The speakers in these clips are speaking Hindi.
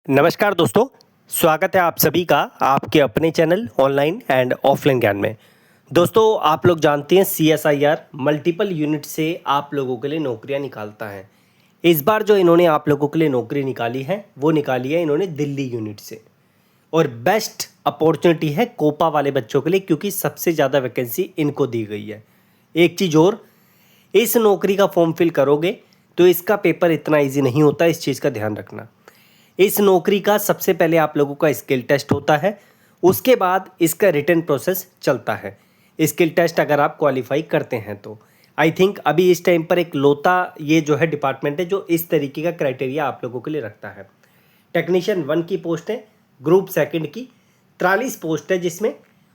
नमस्कार दोस्तों, स्वागत है आप सभी का आपके अपने चैनल ऑनलाइन एंड ऑफलाइन ज्ञान में। दोस्तों, आप लोग जानते हैं CSIR मल्टीपल यूनिट से आप लोगों के लिए नौकरियां निकालता है। इस बार जो इन्होंने आप लोगों के लिए नौकरी निकाली है वो निकाली है इन्होंने दिल्ली यूनिट से। और बेस्ट अपॉर्चुनिटी है कोपा वाले बच्चों के लिए, क्योंकि सबसे ज़्यादा वैकेंसी इनको दी गई है। एक चीज़ और, इस नौकरी का फॉर्म फिल करोगे तो इसका पेपर इतना ईजी नहीं होता, इस चीज़ का ध्यान रखना। इस नौकरी का सबसे पहले आप लोगों का स्किल टेस्ट होता है, उसके बाद इसका रिटन प्रोसेस चलता है। स्किल टेस्ट अगर आप क्वालिफाई करते हैं तो आई थिंक अभी इस टाइम पर एक लौता ये जो है डिपार्टमेंट है जो इस तरीके का क्राइटेरिया आप लोगों के लिए रखता है। टेक्नीशियन 1 की पोस्ट है, ग्रुप सेकंड की 43 पोस्ट है जिसमें,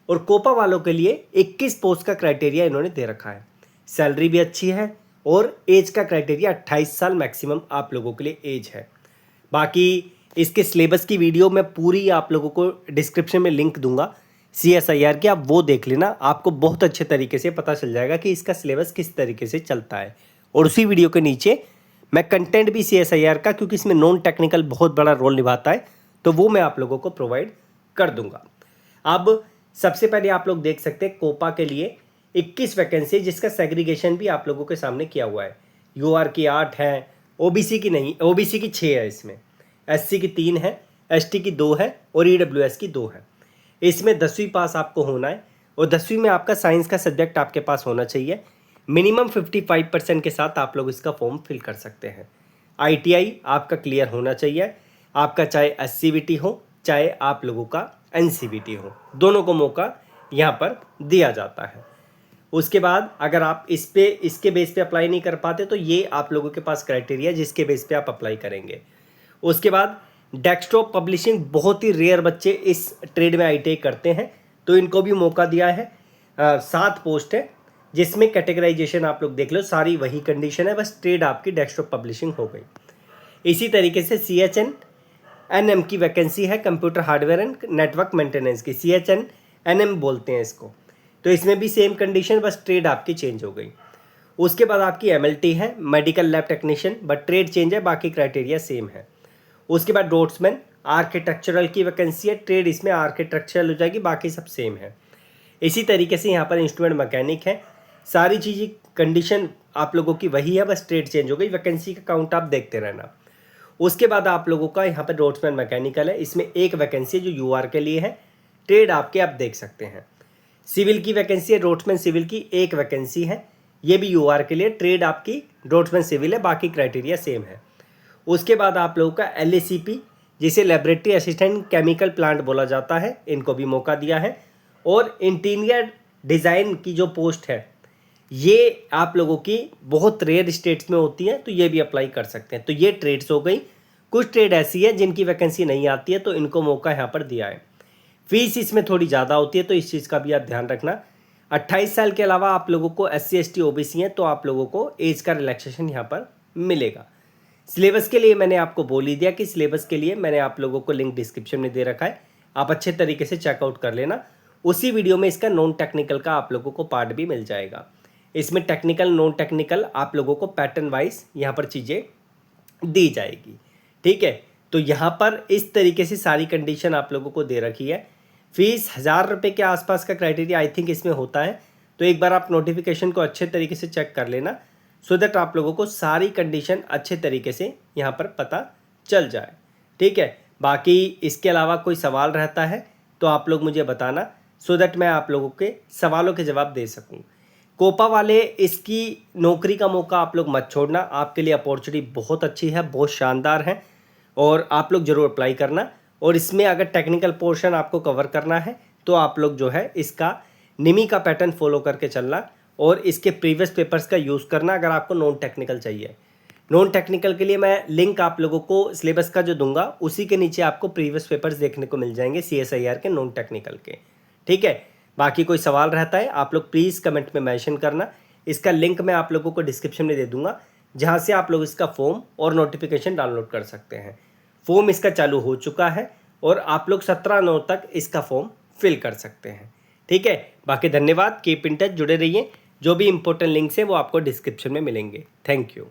और कोपा वालों के लिए 21 पोस्ट का क्राइटेरिया इन्होंने दे रखा है। सैलरी भी अच्छी है और एज का क्राइटेरिया 28 साल मैक्सिमम आप लोगों के लिए एज है। बाकी इसके सिलेबस की वीडियो मैं पूरी आप लोगों को डिस्क्रिप्शन में लिंक दूंगा CSIR की, आप वो देख लेना, आपको बहुत अच्छे तरीके से पता चल जाएगा कि इसका सिलेबस किस तरीके से चलता है। और उसी वीडियो के नीचे मैं कंटेंट भी CSIR का, क्योंकि इसमें नॉन टेक्निकल बहुत बड़ा रोल निभाता है, तो वो मैं आप लोगों को प्रोवाइड कर दूंगा। अब सबसे पहले आप लोग देख सकते हैं कोपा के लिए 21 वैकेंसी, जिसका सेग्रीगेशन भी आप लोगों के सामने किया हुआ है। UR की 8 है, OBC की नहीं, OBC की 6 है, इसमें SC की 3 है, ST की 2 है और EWS की 2 है। इसमें 10वीं पास आपको होना है और 10वीं में आपका साइंस का सब्जेक्ट आपके पास होना चाहिए। मिनिमम 55% के साथ आप लोग इसका फॉर्म फिल कर सकते हैं। ITI आपका क्लियर होना चाहिए, आपका चाहे SCVT हो चाहे आप लोगों का NCVT हो, दोनों को मौका यहाँ पर दिया जाता है। उसके बाद अगर आप इसके बेस पे अप्लाई नहीं कर पाते तो ये आप लोगों के पास क्राइटेरिया जिसके बेस पे आप अप्लाई करेंगे। उसके बाद डेस्कटॉप पब्लिशिंग, बहुत ही रेयर बच्चे इस ट्रेड में ITI करते हैं, तो इनको भी मौका दिया है। 7 पोस्ट है जिसमें कैटेगराइजेशन आप लोग देख लो, सारी वही कंडीशन है, बस ट्रेड आपकी डेस्कटॉप पब्लिशिंग हो गई। इसी तरीके से CHNNM की वैकेंसी है, computer hardware and network maintenance की, CHNNM बोलते हैं इसको, तो इसमें भी सेम कंडीशन, बस ट्रेड आपकी चेंज हो गई। उसके बाद आपकी MLT है, medical lab technician, but trade change है, बाकी क्राइटेरिया सेम है। उसके बाद डोट्समैन आर्किटेक्चरल की वैकेंसी है, ट्रेड इसमें आर्किटेक्चरल हो जाएगी, बाकी सब सेम है। इसी तरीके से यहाँ पर इंस्ट्रूमेंट मैकेनिक है, सारी चीज़ें कंडीशन आप लोगों की वही है, बस ट्रेड चेंज हो गई। वैकेंसी का काउंट आप देखते रहना। उसके बाद आप लोगों का यहाँ पर डोट्समैन मैकेनिकल है, इसमें एक वैकेंसी जो UR के लिए है, ट्रेड आपके आप देख सकते हैं। सिविल की वैकेंसी है, डोट्समैन सिविल की एक वैकेंसी है, ये भी UR के लिए, ट्रेड आपकी डोट्समैन सिविल है, बाकी क्राइटेरिया सेम है। उसके बाद आप लोगों का LACP, जिसे लेबोरेटरी असिस्टेंट केमिकल प्लांट बोला जाता है, इनको भी मौका दिया है। और इंटीरियर डिज़ाइन की जो पोस्ट है ये आप लोगों की बहुत रेयर स्टेट्स में होती है, तो ये भी अप्लाई कर सकते हैं। तो ये ट्रेड्स हो गई। कुछ ट्रेड ऐसी है जिनकी वैकेंसी नहीं आती है, तो इनको मौका यहाँ पर दिया है। फीस इसमें थोड़ी ज़्यादा होती है, तो इस चीज़ का भी आप ध्यान रखना। 28 साल के अलावा आप लोगों को SC ST OBC है, तो आप लोगों को एज का रिलैक्सेशन यहाँ पर मिलेगा। सिलेबस के लिए मैंने आपको बोल ही दिया कि सिलेबस के लिए मैंने आप लोगों को लिंक डिस्क्रिप्शन में दे रखा है, आप अच्छे तरीके से चेकआउट कर लेना। उसी वीडियो में इसका नॉन टेक्निकल का आप लोगों को पार्ट भी मिल जाएगा। इसमें टेक्निकल नॉन टेक्निकल आप लोगों को पैटर्न वाइज यहाँ पर चीज़ें दी जाएगी, ठीक है। तो यहाँ पर इस तरीके से सारी कंडीशन आप लोगों को दे रखी है। फीस 1000 रुपये के आसपास का क्राइटेरिया आई थिंक इसमें होता है, तो एक बार आप नोटिफिकेशन को अच्छे तरीके से चेक कर लेना, सो दैट आप लोगों को सारी कंडीशन अच्छे तरीके से यहाँ पर पता चल जाए, ठीक है। बाकी इसके अलावा कोई सवाल रहता है तो आप लोग मुझे बताना, सो दैट मैं आप लोगों के सवालों के जवाब दे सकूँ। कोपा वाले इसकी नौकरी का मौका आप लोग मत छोड़ना, आपके लिए अपॉर्चुनिटी बहुत अच्छी है, बहुत शानदार है, और आप लोग ज़रूर अप्लाई करना। और इसमें अगर टेक्निकल पोर्शन आपको कवर करना है तो आप लोग जो है इसका निमी का पैटर्न फॉलो करके चलना और इसके प्रीवियस पेपर्स का यूज़ करना अगर आपको नॉन टेक्निकल चाहिए। नॉन टेक्निकल के लिए मैं लिंक आप लोगों को सिलेबस का जो दूंगा उसी के नीचे आपको प्रीवियस पेपर्स देखने को मिल जाएंगे CSIR के नॉन टेक्निकल के, ठीक है। बाकी कोई सवाल रहता है आप लोग प्लीज़ कमेंट में मेंशन करना, इसका लिंक मैं आप लोगों को डिस्क्रिप्शन में दे दूंगा, जहाँ से आप लोग इसका फॉर्म और नोटिफिकेशन डाउनलोड कर सकते हैं। फॉर्म इसका चालू हो चुका है और आप लोग 17/9 तक इसका फॉर्म फिल कर सकते हैं, ठीक है। बाकी धन्यवाद, कीप इन टच, जुड़े रहिए। जो भी इंपॉर्टेंट लिंक्स हैं वो आपको डिस्क्रिप्शन में मिलेंगे। Thank you.